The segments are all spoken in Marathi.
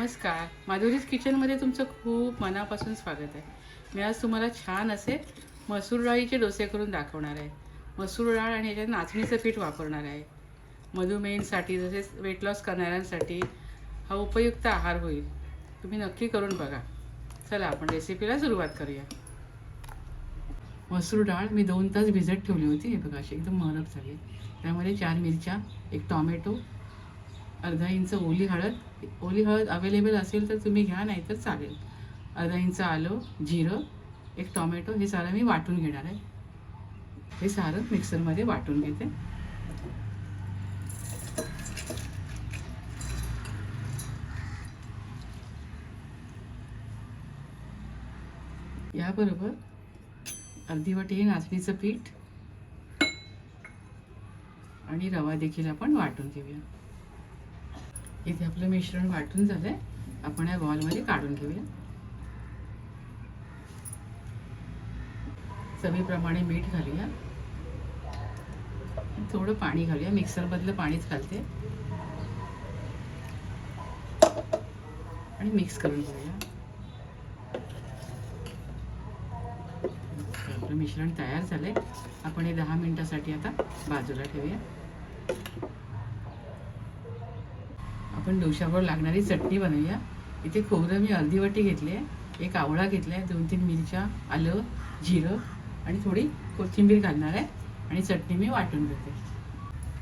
नमस्कार, माधुरीज किचनमध्ये तुमचं खूप मनापासून स्वागत आहे. मी आज तुम्हाला छान असे मसूर डाळीचे डोसे करून दाखवणार आहे. मसूर डाळ आणि याच्यात नाचणीचं पीठ वापरणार आहे. मधुमेहींसाठी तसेच वेट लॉस करणाऱ्यांसाठी हा उपयुक्त आहार होईल. तुम्ही नक्की करून बघा. चला आपण रेसिपीला सुरुवात करूया. मसूर डाळ मी 2 तास भिजत ठेवली होती. हे बघा अशी एकदम मरब झाली. त्यामध्ये 4 मिरच्या, 1 टॉमॅटो, अर्धा इंच ओली हळद अवेलेबल असेल तर तुम्ही घ्या, नाही तर चालेल. अर्धा इंच आलं, जिरं, 1 टॉमॅटो, हे सारं मी वाटून घेणार आहे. हे सारं मिक्सरमध्ये वाटून घेते. याबरोबर अर्धी वाटी हे नाचणीचं पीठ आणि रवा देखील आपण वाटून घेऊया. इथे आपलं मिश्रण वाटून झालंय. आपण या बॉलमध्ये काढून घेऊया. चवीप्रमाणे मीठ घालूया. थोडं पाणी घालूया. मिक्सरमधलं पाणीच घालते आणि मिक्स करून घेऊया. आपलं मिश्रण तयार झालंय. आपण हे 10 मिनिटासाठी आता बाजूला ठेवूया. आपण डोशावर लागणारी चटणी बनवूया. इथे खोबरं मी अर्धी वाटी घेतली आहे, 1 आवळा घेतला आहे, 2-3 मिरच्या, आलं, जिरं आणि थोडी कोथिंबीर घालणार आहे आणि चटणी मी वाटून घेते.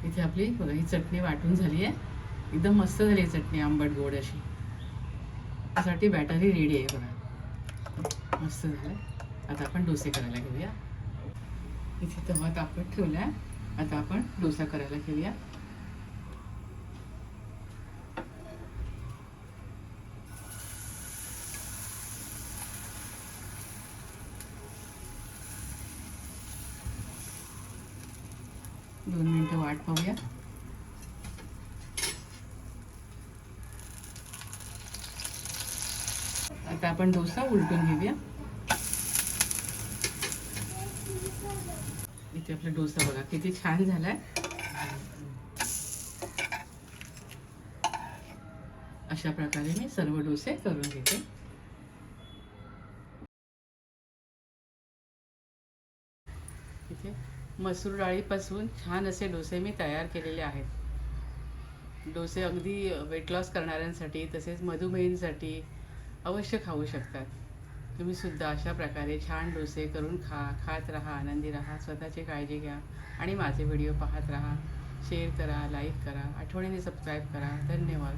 इथे आपली बघा ही चटणी वाटून झाली आहे. एकदम मस्त झाली आहे चटणी, आंबट गोड अशी. त्यासाठी बॅटरी रेडी आहे बघा, मस्त झालं. आता आपण डोसे करायला घेऊया. इथे तवा तापत ठेवला आहे. आता आपण डोसा करायला घेऊया. दोन मिनिटं वाट पाहूया. आता आपण डोसा उलटून घेऊया. इथे आपला डोसा बघा किती छान झालाय. अशा प्रकारे मी सर्व डोसे करून घेते. इथे मसूर डाळीपासून छान असे डोसे मी तयार केलेले आहेत. डोसे अगदी वेट लॉस करणाऱ्यांसाठी तसेच मधुमेहींसाठी अवश्य खाऊ शकतात. तुम्ही सुद्धा अशा प्रकारे छान डोसे करून खात राहा, आनंदी राहा, स्वतःची काळजी घ्या आणि माझे व्हिडिओ पाहत राहा. शेअर करा, लाईक करा, आठवणीने सबस्क्राईब करा. धन्यवाद.